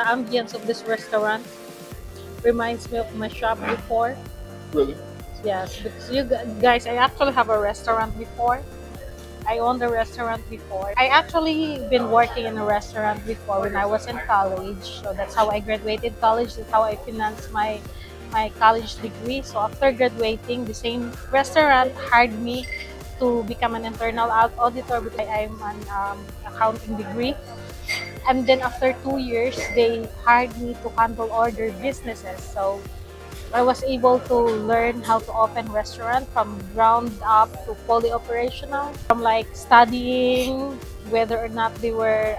ambience of this restaurant reminds me of my shop before. Really? Yes, because you guys, I actually have a restaurant before. I owned a restaurant before. I actually been working in a restaurant before when I was in college. So that's how I graduated college. That's how I financed my college degree. So after graduating, the same restaurant hired me to become an internal auditor because I'm an accounting degree. And then after 2 years, they hired me to handle all their businesses. So I was able to learn how to open restaurant from ground up to fully operational. From like studying whether or not they were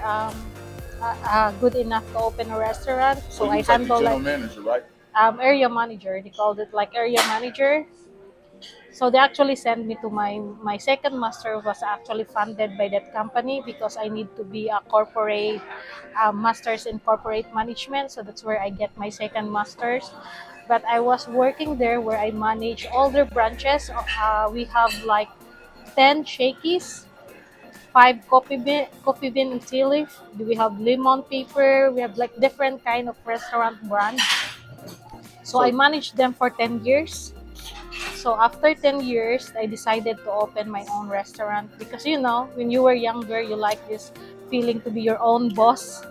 good enough to open a restaurant. So So you I was like the handle general like manager, right? area manager. They called it like area manager. So they actually sent me to my second master was actually funded by that company because I need to be a corporate master's in corporate management. So that's where I get my second master's. But I was working there where I manage all their branches. We have like 10 shakies, 5 coffee bean and tea leaf. We have lemon paper. We have like different kind of restaurant brands. So I So managed them for 10 years. So after 10 years, I decided to open my own restaurant because when you were younger, you like this feeling to be your own boss.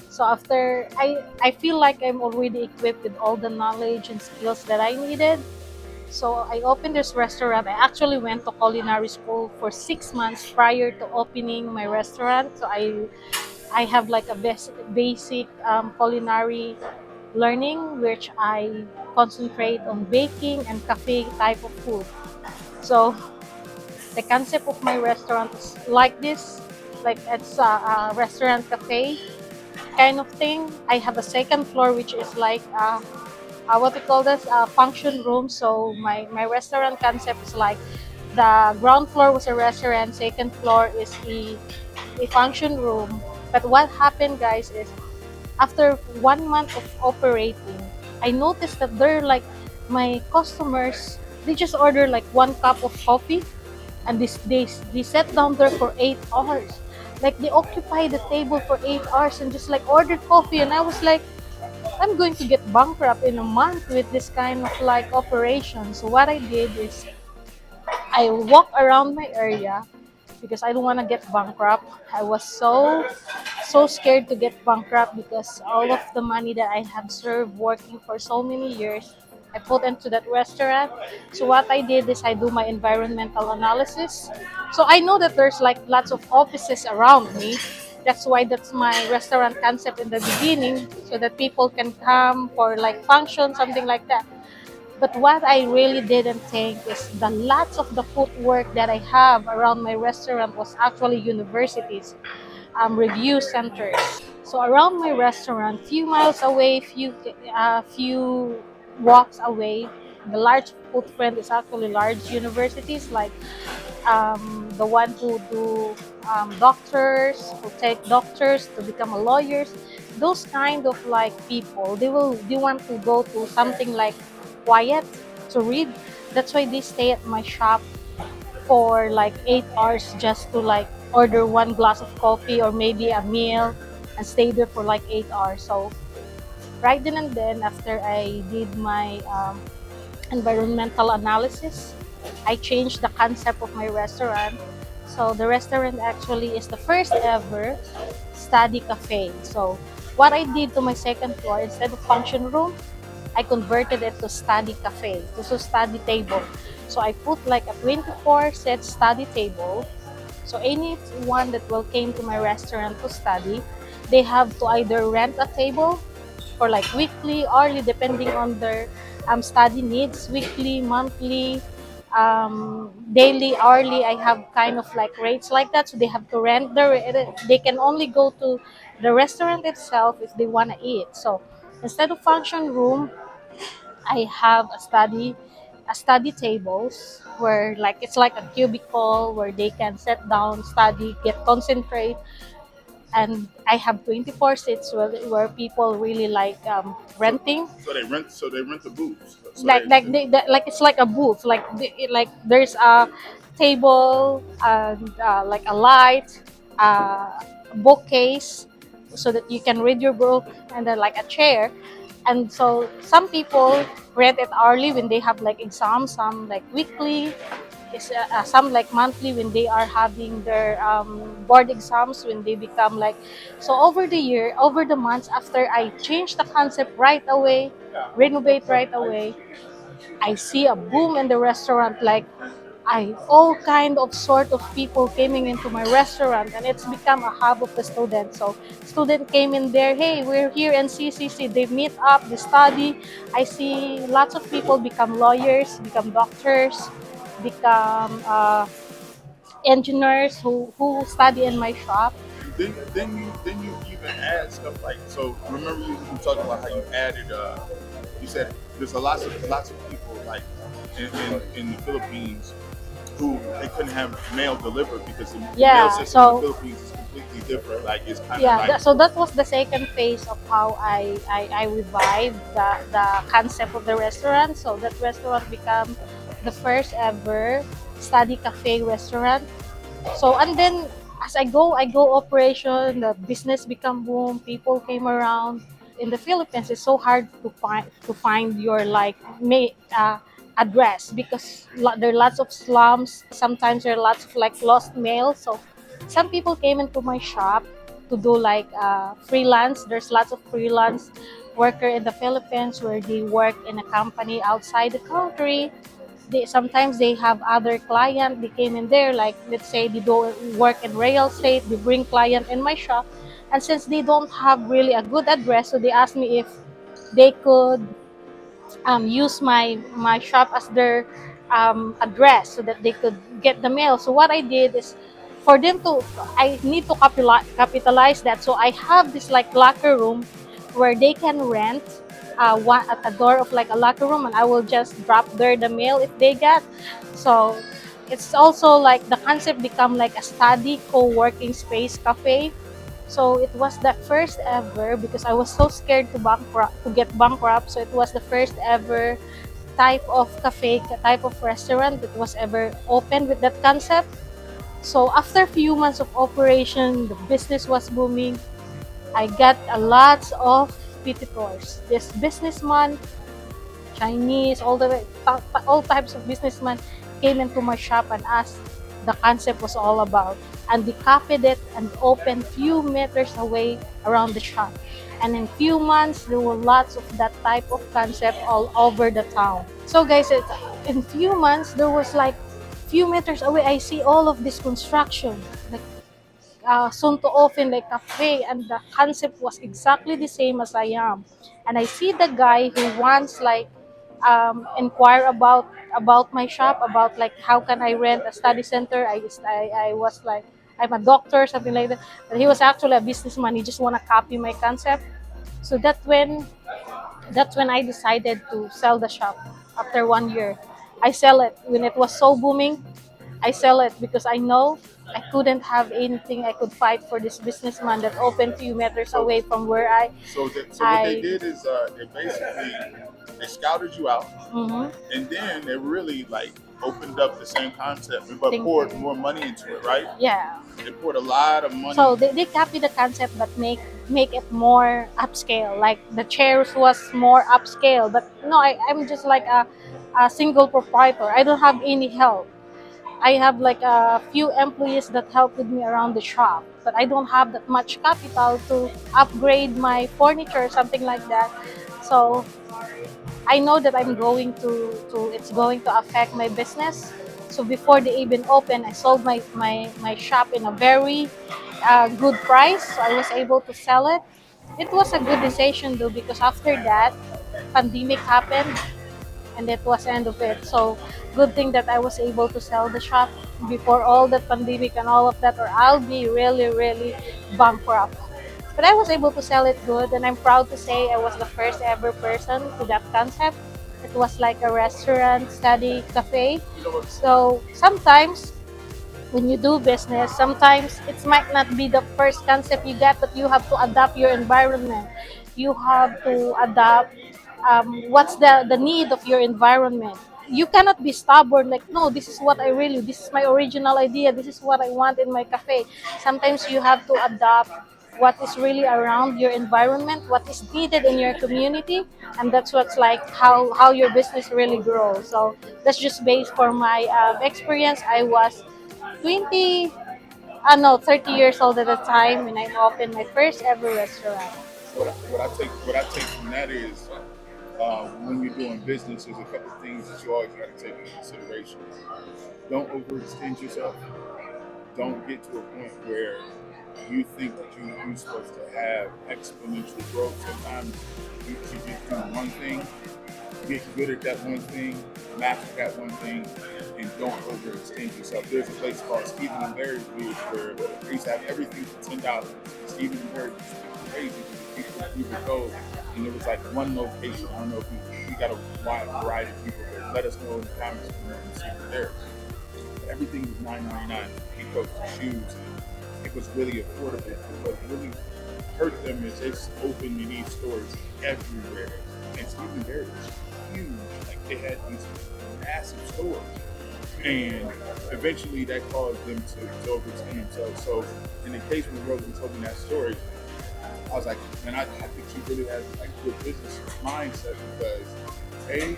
So after I feel like I'm already equipped with all the knowledge and skills that I needed. So I opened this restaurant. I actually went to culinary school for 6 months prior to opening my restaurant. So I have like a basic culinary learning, which I concentrate on baking and cafe type of food. So the concept of my restaurant is like this, like it's a restaurant cafe kind of thing. I have a second floor which is like what we call this function room. So my restaurant concept is like the ground floor was a restaurant, second floor is a function room. But what happened, guys, is after 1 month of operating, I noticed that they're like my customers. They just order like 1 cup of coffee, and they sat down there for 8 hours. Like they occupy the table for 8 hours and just like ordered coffee, and I was like, I'm going to get bankrupt in a month with this kind of like operation. So what I did is I walk around my area because I don't want to get bankrupt. I was so scared to get bankrupt because all of the money that I have served working for so many years, I put into that restaurant. So what I did is I do my environmental analysis. So I know that there's like lots of offices around me. That's my restaurant concept in the beginning, so that people can come for like function, something like that. But what I really didn't think is the lots of the footwork that I have around my restaurant was actually universities, review centers. So around my restaurant, few miles away, few walks away, the large footprint is actually large universities like the one who do doctors, who take doctors to become a lawyers. Those kind of like people, they want to go to something like quiet to read. That's why they stay at my shop for like 8 hours just to like order one glass of coffee or maybe a meal and stay there for like 8 hours. So right then and then, after I did my environmental analysis, I changed the concept of my restaurant. So the restaurant actually is the first ever study cafe. So what I did to my second floor, instead of function room, I converted it to study cafe, to study table. So I put like a 24 set study table. So anyone that will came to my restaurant to study, they have to either rent a table for like weekly, hourly, depending on their study needs, weekly, monthly, daily, hourly. I have kind of like rates like that. So they have to rent they can only go to the restaurant itself if they want to eat. So instead of function room, I have a study tables where like it's like a cubicle where they can sit down, study, get concentrate. And I have 24 seats where people really like so renting. so they rent the booths. So Like it's like a booth, like there's a table and like a light, a bookcase, so that you can read your book, and then like a chair. And so some people rent it hourly when they have like exams, some like weekly, some like monthly when they are having their board exams, when they become like. So over the year, over the months, after I change the concept right away, renovate right away, I see a boom in the restaurant. Like I all kind of sort of people coming into my restaurant, and it's become a hub of the students. So student came in there, hey, we're here in CCC. They meet up, they study. I see lots of people become lawyers, become doctors, become engineers who study in my shop. Then you even add stuff like, so remember you were talking about how you added you said there's a lots of people like in the Philippines who they couldn't have mail delivered because the mail Yeah, system in the so Philippines is completely different. Like it's kind of yeah, like so that was the second phase of how I revived the concept of the restaurant. So that restaurant became the first ever study cafe restaurant. So and then as I go operation, the business become boom. People came around. In the Philippines, it's so hard to find your like address because there are lots of slums. Sometimes there are lots of like lost mail. So some people came into my shop to do like freelance. There's lots of freelance worker in the Philippines where they work in a company outside the country. They sometimes they have other client. They came in there, like let's say they do work in real estate. They bring client in my shop, and since they don't have really a good address, so they asked me if they could use my shop as their address so that they could get the mail. So what I did is for them to, I need to capitalize that. So I have this like locker room where they can rent one at a door of like a locker room, and I will just drop there the mail if they get. So it's also like the concept become like a study co-working space cafe. So it was the first ever because I was so scared to get bankrupt. So it was the first ever type of cafe, type of restaurant that was ever opened with that concept. So after a few months of operation, the business was booming. I got a lot of visitors. This businessman, Chinese, all types of businessmen came into my shop and asked the concept was all about. And they copied it and opened few meters away around the shop. And in few months, there were lots of that type of concept all over the town. So guys, in few months, there was like few meters away, I see all of this construction. Like soon to open like cafe, and the concept was exactly the same as I am. And I see the guy who wants like inquire about my shop, about like how can I rent a study center. I was like, I'm a doctor, something like that, but he was actually a businessman. He just want to copy my concept. So that's when I decided to sell the shop. After 1 year, I sell it when it was so booming. I sell it because I know I couldn't have anything I could fight for this businessman that opened few meters so away from where I so what they I did is they basically they scouted you out mhm, and then they really like opened up the same concept but think poured more money into it, right? yeah. They poured a lot of money. So they copy the concept but make it more upscale. Like the chairs was more upscale, but no, I'm just like a single proprietor. I don't have any help. I have like a few employees that help with me around the shop, but I don't have that much capital to upgrade my furniture or something like that. So I know that I'm going to it's going to affect my business. So before they even open, I sold my shop in a very good price. So I was able to sell it. It was a good decision though because after that, pandemic happened and that was end of it. So good thing that I was able to sell the shop before all that pandemic and all of that, or I'll be really bankrupt. But I was able to sell it good, and I'm proud to say I was the first ever person to that concept. It was like a restaurant, study, cafe. So sometimes when you do business, sometimes it might not be the first concept you get, but you have to adapt your environment. You have to adapt what's the need of your environment. You cannot be stubborn like, no, this is what I this is my original idea, this is what I want in my cafe. Sometimes you have to adapt what is really around your environment, what is needed in your community, and that's what's like how your business really grows. So that's just based for my experience. I was 20, no, 30 years old at the time when I opened my first ever restaurant. What I take from that is when you're doing business, there's a couple of things that you always got to take into consideration. Don't overextend yourself. Don't get to a point where you think that you're supposed to have exponential growth. Sometimes you just do one thing, get good at that one thing, master that one thing, and don't overextend yourself. There's a place called Stephen and Larry's where they used to have everything for $10. Stephen and Larry used to be crazy because people go, and there was like one location. I don't know if we got a wide variety of people, but let us know in the comments if you want to see it there. Everything was $9.99. Because the shoes, it was really affordable. What really hurt them is they opened these stores everywhere, and Stephen Garrett was huge. Like they had these massive stores, and eventually that caused them to overextend themselves. So in the case when Rosie told me that story, I was like, man, I think she really has like good business mindset because A,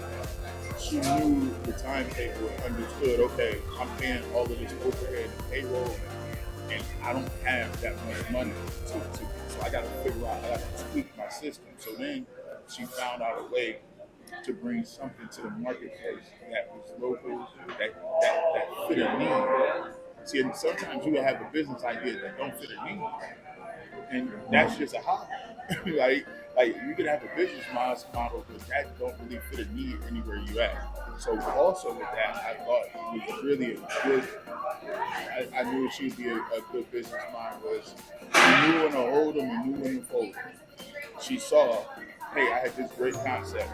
she knew the timetable and understood, okay, I'm paying all of this overhead and payroll and I don't have that much money so I gotta figure out, I gotta tweak my system. So then she found out a way to bring something to the marketplace that was local, that fit a need. See, and sometimes you will have a business idea that don't fit a need, and that's just a hobby. like you could have a business model, but that don't really fit a need anywhere you at. So also with that, I thought it was really a good. I knew she'd be a good business mind was she knew when to hold them and knew when to fold them. She saw, hey, I had this great concept.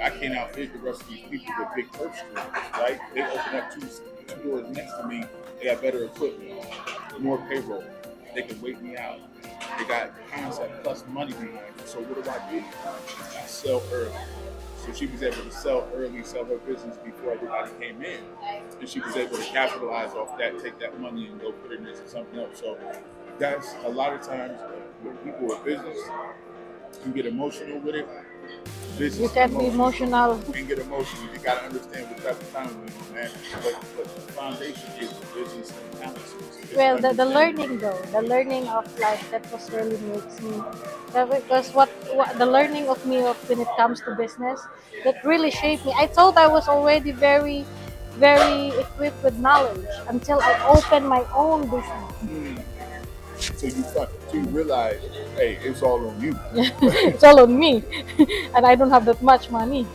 I can't outbid the rest of these people with big purse strings, right? They open up two doors next to me. They got better equipment, more payroll. They can wait me out. They got concept plus money behind it. So what do? I sell early. So she was able to sell early, sell her business before everybody came in. And she was able to capitalize off that, take that money and go put it into something else. So that's a lot of times when people with business, you get emotional with it. You Business is can't be emotional. emotional. You can get emotional. You gotta understand what type of time we're in, man. But the foundation is business analysis. Well, the learning though, the learning of life, that was really makes me, because what the learning of me of when it comes to business, that really shaped me. I thought I was already very equipped with knowledge until I opened my own business. Mm. So you realize, hey, it's all on you. It's all on me, and I don't have that much money.